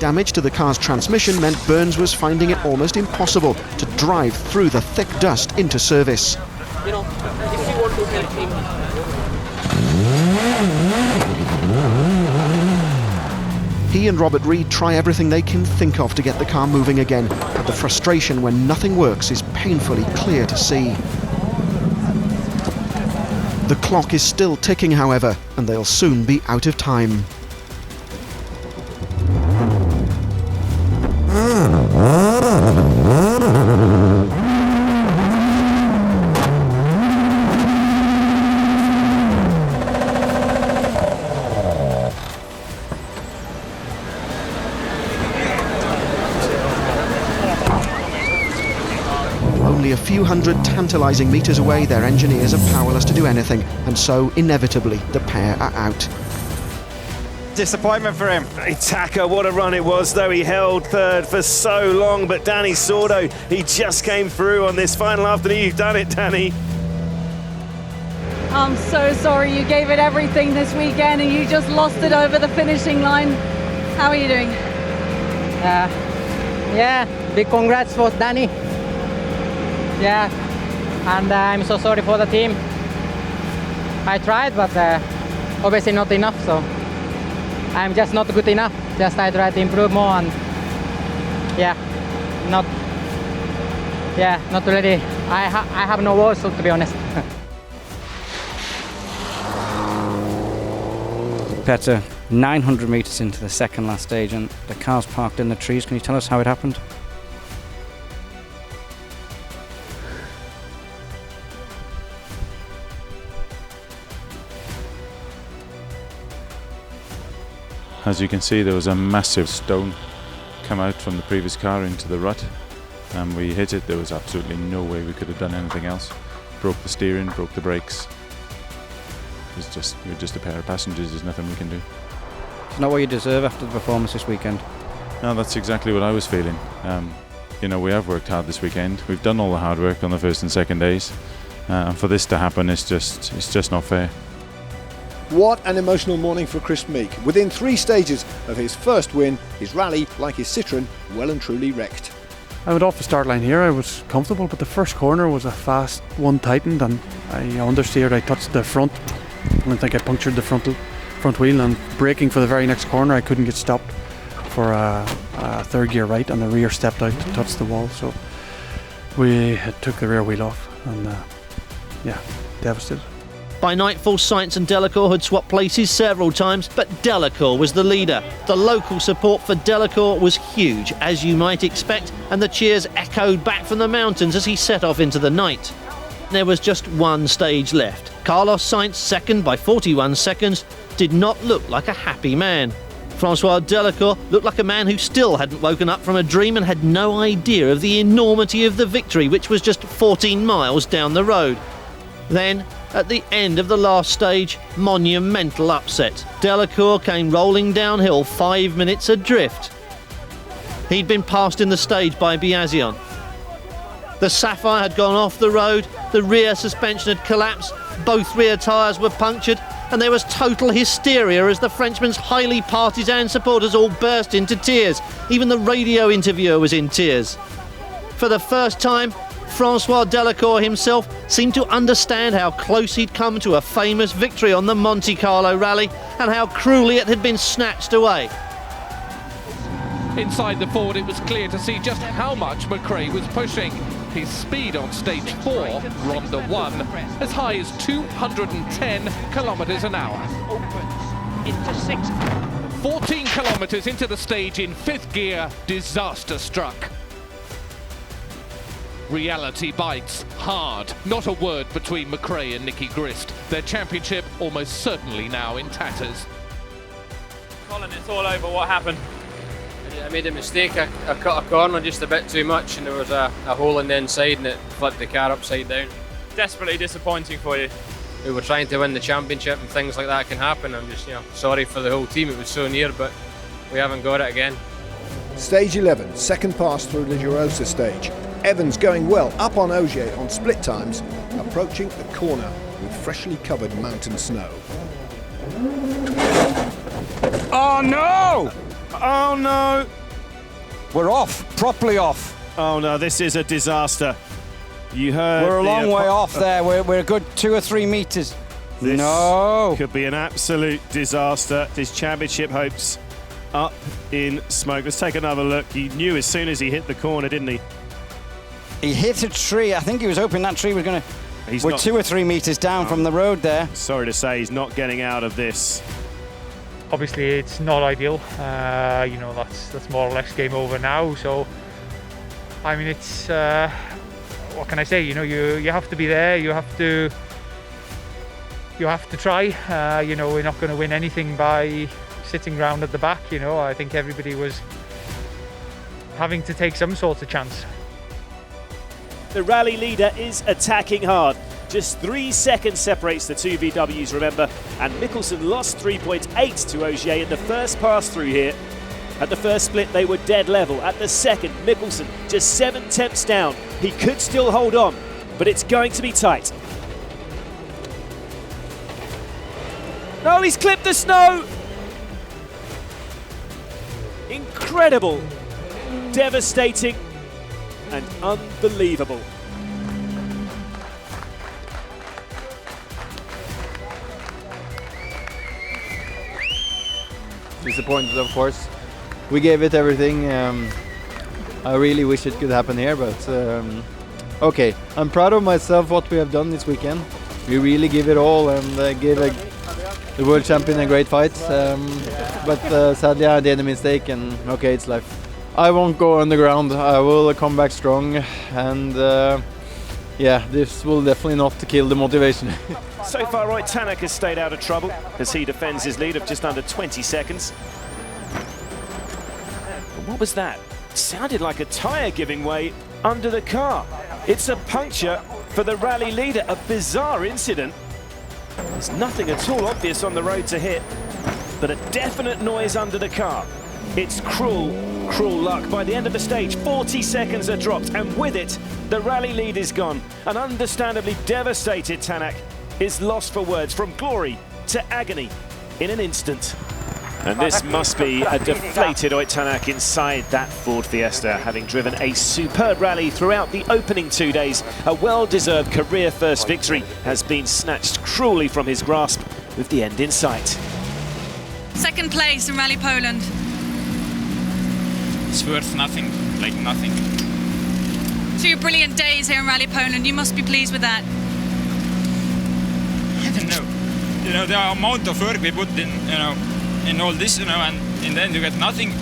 Damage to the car's transmission meant Burns was finding it almost impossible to drive through the thick dust into service. You know, if you want to help him. He and Robert Reid try everything they can think of to get the car moving again, but the frustration when nothing works is painfully clear to see. The clock is still ticking, however, and they'll soon be out of time. Only a few hundred tantalising metres away, their engineers are powerless to do anything, and so, inevitably, the pair are out. Disappointment for him. Taka, what a run it was, though. He held third for so long, but Danny Sordo, he just came through on this final afternoon. You've done it, Danny. I'm so sorry, you gave it everything this weekend and you just lost it over the finishing line. How are you doing? Yeah, big congrats for Danny. Yeah, and I'm so sorry for the team. I tried, but obviously not enough, so I'm just not good enough. Just I try to improve more, and not really. I have no words, to be honest. Petter, 900 metres into the second last stage, and the car's parked in the trees. Can you tell us how it happened? As you can see, there was a massive stone come out from the previous car into the rut, and we hit it. There was absolutely no way we could have done anything else. Broke the steering, broke the brakes. We're just a pair of passengers. There's nothing we can do. It's not what you deserve after the performance this weekend. No, that's exactly what I was feeling. You know, we have worked hard this weekend. We've done all the hard work on the first and second days, and for this to happen, it's just not fair. What an emotional morning for Chris Meek. Within 3 stages of his first win, his rally, like his Citroën, well and truly wrecked. I went off the start line here, I was comfortable, but the first corner was a fast one, tightened, and I understeered. I touched the front, and I think I punctured the front wheel, and braking for the very next corner I couldn't get stopped for a third gear right, and the rear stepped out to touch the wall, so we took the rear wheel off, and devastated. By nightfall, Sainz and Delacour had swapped places several times, but Delacour was the leader. The local support for Delacour was huge, as you might expect, and the cheers echoed back from the mountains as he set off into the night. There was just one stage left. Carlos Sainz, second by 41 seconds, did not look like a happy man. Francois Delacour looked like a man who still hadn't woken up from a dream and had no idea of the enormity of the victory, which was just 14 miles down the road. Then, at the end of the last stage, monumental upset. Delacour came rolling downhill 5 minutes adrift. He'd been passed in the stage by Biasion. The Sapphire had gone off the road, the rear suspension had collapsed, both rear tyres were punctured, and there was total hysteria as the Frenchman's highly partisan supporters all burst into tears. Even the radio interviewer was in tears. For the first time, Francois Delacour himself seemed to understand how close he'd come to a famous victory on the Monte Carlo rally and how cruelly it had been snatched away. Inside the Ford, it was clear to see just how much McRae was pushing. His speed on stage 4, Ronde 1, as high as 210 kilometres an hour. Into 6. 14 kilometres into the stage in 5th gear, disaster struck. Reality bites hard. Not a word between McRae and Nicky Grist. Their championship almost certainly now in tatters. Colin, it's all over. What happened? I made a mistake. I cut a corner just a bit too much, and there was a hole in the inside, and it flipped the car upside down. Desperately disappointing for you. We were trying to win the championship, and things like that can happen. I'm just, sorry for the whole team. It was so near, but we haven't got it again. Stage 11, second pass through the Jurosa stage. Evans going well up on Ogier on split times, approaching the corner with freshly covered mountain snow. Oh no! Oh no! We're off, properly off. Oh no, this is a disaster. You heard. We're a long way off there. We're a good 2 or 3 meters. This no. Could be an absolute disaster. His championship hopes up in smoke. Let's take another look. He knew as soon as he hit the corner, didn't he? He hit a tree. I think he was hoping that tree was going to... We're not, 2 or 3 meters down from the road there. Sorry to say, he's not getting out of this. Obviously, it's not ideal. You know, that's more or less game over now. So, I mean, it's what can I say? You know, you have to be there. You have to try. You know, we're not going to win anything by sitting round at the back. You know, I think everybody was having to take some sort of chance. The rally leader is attacking hard. Just 3 seconds separates the two VWs, remember, and Mikkelsen lost 3.8 to Ogier in the first pass through here. At the first split, they were dead level. At the second, Mikkelsen just 7/10 down. He could still hold on, but it's going to be tight. No, he's clipped the snow! Incredible, devastating, and unbelievable. Disappointed, of course. We gave it everything. I really wish it could happen here, but okay. I'm proud of myself what we have done this weekend. We really give it all and gave the world champion a great fight. But sadly I did a mistake, and okay, it's life. I won't go underground. I will come back strong, and yeah, this will definitely not kill the motivation. So far, Roy Tanak has stayed out of trouble as he defends his lead of just under 20 seconds. What was that? It sounded like a tyre giving way under the car. It's a puncture for the rally leader, a bizarre incident. There's nothing at all obvious on the road to hit, but a definite noise under the car. It's cruel, cruel luck. By the end of the stage, 40 seconds are dropped, and with it, the rally lead is gone. An understandably devastated Tanak is lost for words, from glory to agony in an instant. And this must be a deflated Ott Tanak inside that Ford Fiesta, having driven a superb rally throughout the opening 2 days. A well-deserved career first victory has been snatched cruelly from his grasp, with the end in sight. Second place in Rally Poland. It's worth nothing, like nothing. 2 brilliant days here in Rally Poland. You must be pleased with that. I don't know. You know, the amount of work we put in, you know, in all this, you know, and in the end you get nothing.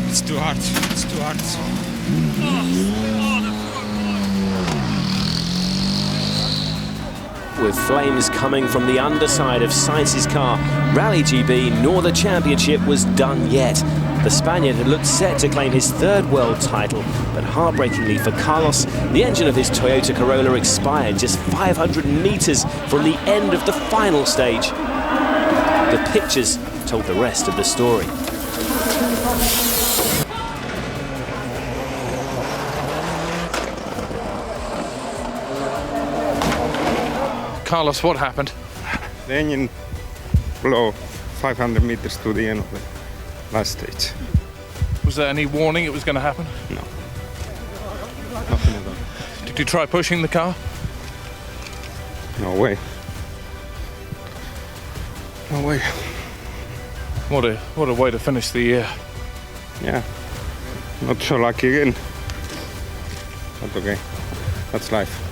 It's too hard. It's too hard. With flames coming from the underside of Sainz's car, Rally GB nor the championship was done yet. The Spaniard had looked set to claim his 3rd world title, but heartbreakingly for Carlos, the engine of his Toyota Corolla expired just 500 meters from the end of the final stage. The pictures told the rest of the story. Carlos, what happened? The engine blew 500 meters to the end of the last stage. Was there any warning it was going to happen? No. Nothing at all. Did you try pushing the car? No way. No way. What a way to finish the year. Yeah. Not so lucky again. But okay. That's life.